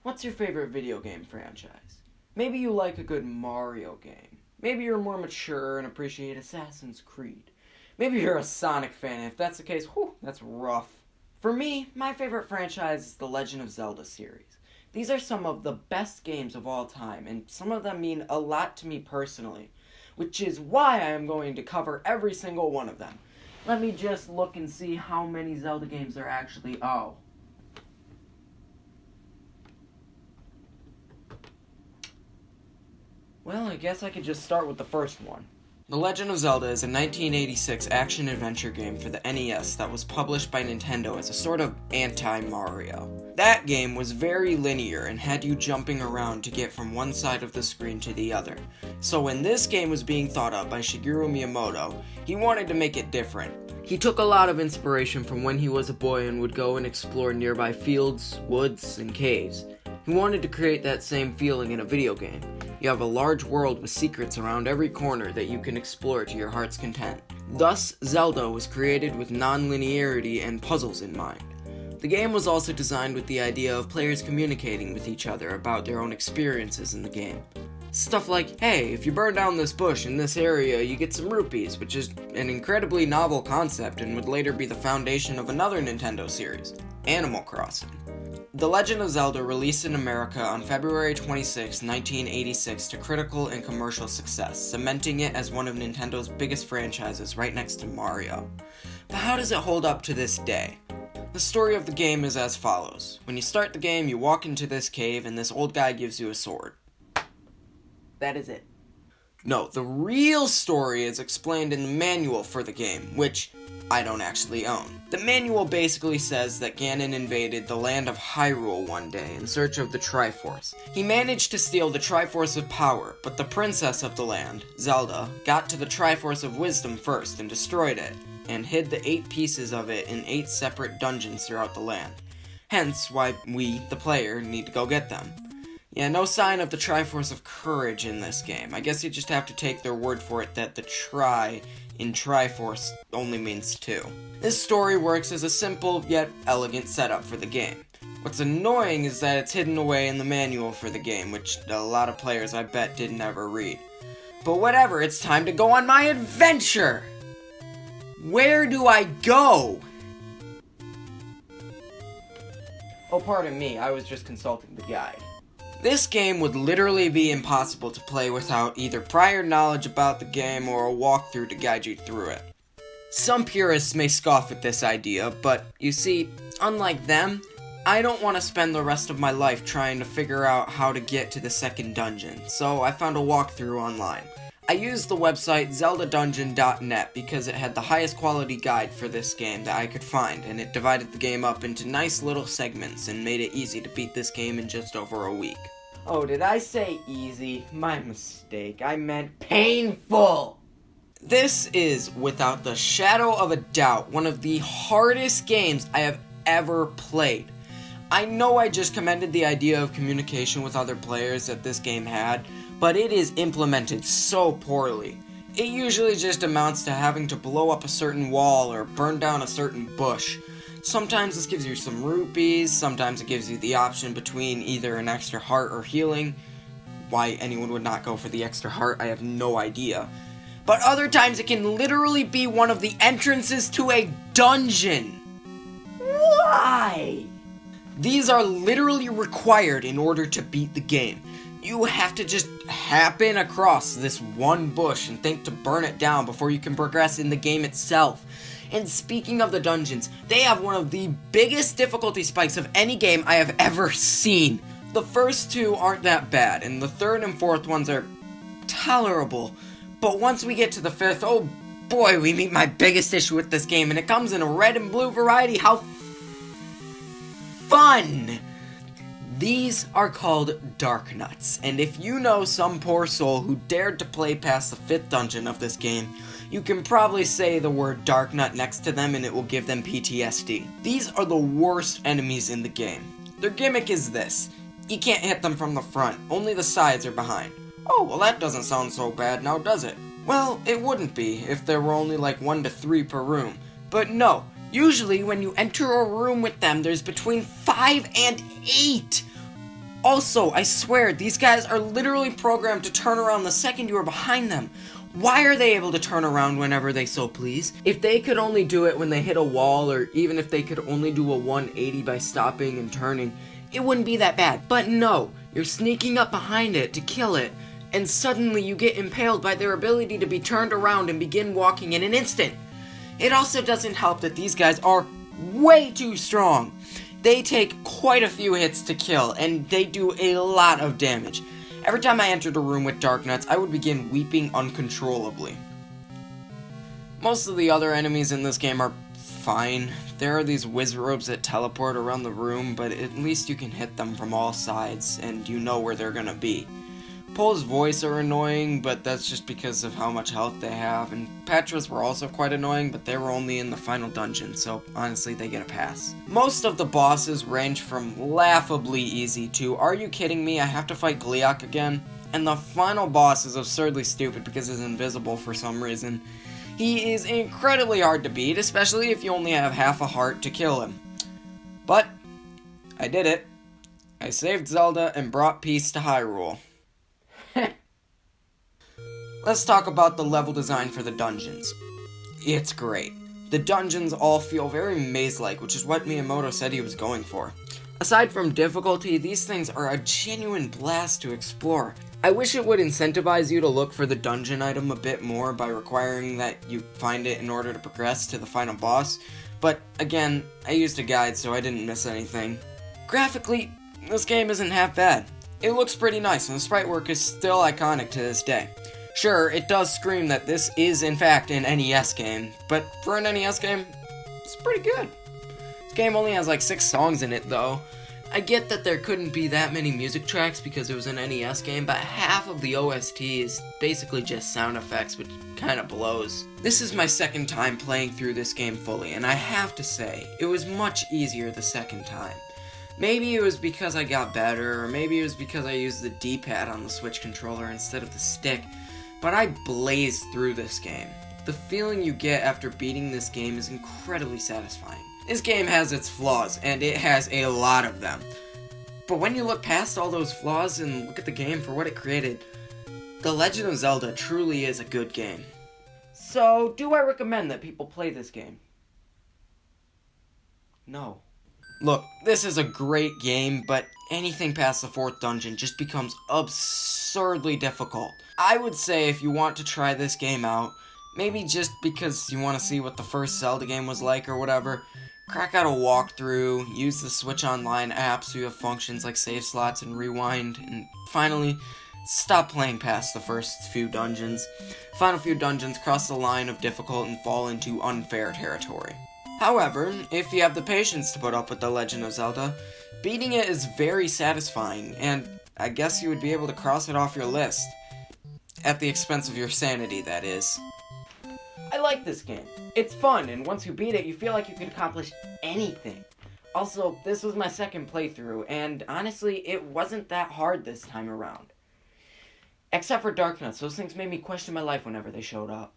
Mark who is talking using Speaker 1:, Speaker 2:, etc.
Speaker 1: What's your favorite video game franchise? Maybe you like a good Mario game. Maybe you're more mature and appreciate Assassin's Creed. Maybe you're a Sonic fan, and if that's the case, whew, that's rough. For me, my favorite franchise is the Legend of Zelda series. These are some of the best games of all time, and some of them mean a lot to me personally, which is why I am going to cover every single one of them. Let me just look and see how many Zelda games there actually are. Well, I guess I could just start with the first one. The Legend of Zelda is a 1986 action-adventure game for the NES that was published by Nintendo as a sort of anti-Mario. That game was very linear and had you jumping around to get from one side of the screen to the other. So when this game was being thought up by Shigeru Miyamoto, he wanted to make it different. He took a lot of inspiration from when he was a boy and would go and explore nearby fields, woods, and caves. He wanted to create that same feeling in a video game. You have a large world with secrets around every corner that you can explore to your heart's content. Thus, Zelda was created with non-linearity and puzzles in mind. The game was also designed with the idea of players communicating with each other about their own experiences in the game. Stuff like, hey, if you burn down this bush in this area, you get some rupees, which is an incredibly novel concept and would later be the foundation of another Nintendo series, Animal Crossing. The Legend of Zelda released in America on February 26, 1986 to critical and commercial success, cementing it as one of Nintendo's biggest franchises right next to Mario. But how does it hold up to this day? The story of the game is as follows. When you start the game, you walk into this cave and this old guy gives you a sword. That is it. No, the real story is explained in the manual for the game, which I don't actually own. The manual basically says that Ganon invaded the land of Hyrule one day in search of the Triforce. He managed to steal the Triforce of Power, but the princess of the land, Zelda, got to the Triforce of Wisdom first and destroyed it, and hid the 8 pieces of it in 8 separate dungeons throughout the land. Hence why we, the player, need to go get them. Yeah, no sign of the Triforce of Courage in this game. I guess you just have to take their word for it that the tri in Triforce only means 2. This story works as a simple yet elegant setup for the game. What's annoying is that it's hidden away in the manual for the game, which a lot of players I bet didn't ever read. But whatever, it's time to go on my adventure! Where do I go? Oh, pardon me, I was just consulting the guide. This game would literally be impossible to play without either prior knowledge about the game or a walkthrough to guide you through it. Some purists may scoff at this idea, but you see, unlike them, I don't want to spend the rest of my life trying to figure out how to get to the second dungeon, so I found a walkthrough online. I used the website zeldadungeon.net because it had the highest quality guide for this game that I could find, and it divided the game up into nice little segments and made it easy to beat this game in just over a week. Oh, did I say easy? My mistake. I meant painful! This is, without the shadow of a doubt, one of the hardest games I have ever played. I know I just commended the idea of communication with other players that this game had, but it is implemented so poorly. It usually just amounts to having to blow up a certain wall or burn down a certain bush. Sometimes this gives you some rupees, sometimes it gives you the option between either an extra heart or healing. Why anyone would not go for the extra heart, I have no idea. But other times it can literally be one of the entrances to a dungeon. Why? These are literally required in order to beat the game. You have to just happen across this one bush and think to burn it down before you can progress in the game itself. And speaking of the dungeons, they have one of the biggest difficulty spikes of any game I have ever seen. The first 2 aren't that bad, and the 3rd and 4th ones are tolerable. But once we get to the 5th, oh boy, we meet my biggest issue with this game, and it comes in a red and blue variety. How fun! These are called Dark Nuts, and if you know some poor soul who dared to play past the 5th dungeon of this game, you can probably say the word Dark Nut next to them and it will give them PTSD. These are the worst enemies in the game. Their gimmick is this: you can't hit them from the front, only the sides are behind. Oh, well that doesn't sound so bad now, does it? Well, it wouldn't be if there were only like 1 to 3 per room. But no, usually when you enter a room with them, there's between 5 and 8! Also, I swear, these guys are literally programmed to turn around the second you are behind them. Why are they able to turn around whenever they so please? If they could only do it when they hit a wall, or even if they could only do a 180 by stopping and turning, it wouldn't be that bad. But no, you're sneaking up behind it to kill it, and suddenly you get impaled by their ability to be turned around and begin walking in an instant. It also doesn't help that these guys are way too strong. They take quite a few hits to kill, and they do a lot of damage. Every time I entered a room with Dark Nuts, I would begin weeping uncontrollably. Most of the other enemies in this game are fine. There are these Wizrobes that teleport around the room, but at least you can hit them from all sides, and you know where they're gonna be. Poe's voice are annoying, but that's just because of how much health they have, and Petra's were also quite annoying, but they were only in the final dungeon, so honestly they get a pass. Most of the bosses range from laughably easy to, are you kidding me, I have to fight Gleeok again? And the final boss is absurdly stupid because he's invisible for some reason. He is incredibly hard to beat, especially if you only have half a heart to kill him. But, I did it. I saved Zelda and brought peace to Hyrule. Let's talk about the level design for the dungeons. It's great. The dungeons all feel very maze-like, which is what Miyamoto said he was going for. Aside from difficulty, these things are a genuine blast to explore. I wish it would incentivize you to look for the dungeon item a bit more by requiring that you find it in order to progress to the final boss, but again, I used a guide so I didn't miss anything. Graphically, this game isn't half bad. It looks pretty nice, and the sprite work is still iconic to this day. Sure, it does scream that this is in fact an NES game, but for an NES game, it's pretty good. This game only has like 6 songs in it though. I get that there couldn't be that many music tracks because it was an NES game, but half of the OST is basically just sound effects, which kinda blows. This is my second time playing through this game fully, and I have to say, it was much easier the second time. Maybe it was because I got better, or maybe it was because I used the D-pad on the Switch controller instead of the stick, but I blazed through this game. The feeling you get after beating this game is incredibly satisfying. This game has its flaws, and it has a lot of them. But when you look past all those flaws and look at the game for what it created, The Legend of Zelda truly is a good game. So, do I recommend that people play this game? No. Look, this is a great game, but anything past the 4th dungeon just becomes absurdly difficult. I would say if you want to try this game out, maybe just because you want to see what the first Zelda game was like or whatever, crack out a walkthrough, use the Switch Online app so you have functions like save slots and rewind, and finally, stop playing past the first few dungeons. Final few dungeons cross the line of difficult and fall into unfair territory. However, if you have the patience to put up with The Legend of Zelda, beating it is very satisfying, and I guess you would be able to cross it off your list. At the expense of your sanity, that is. I like this game. It's fun, and once you beat it, you feel like you can accomplish anything. Also, this was my second playthrough, and honestly, it wasn't that hard this time around. Except for Dark Nuts, those things made me question my life whenever they showed up.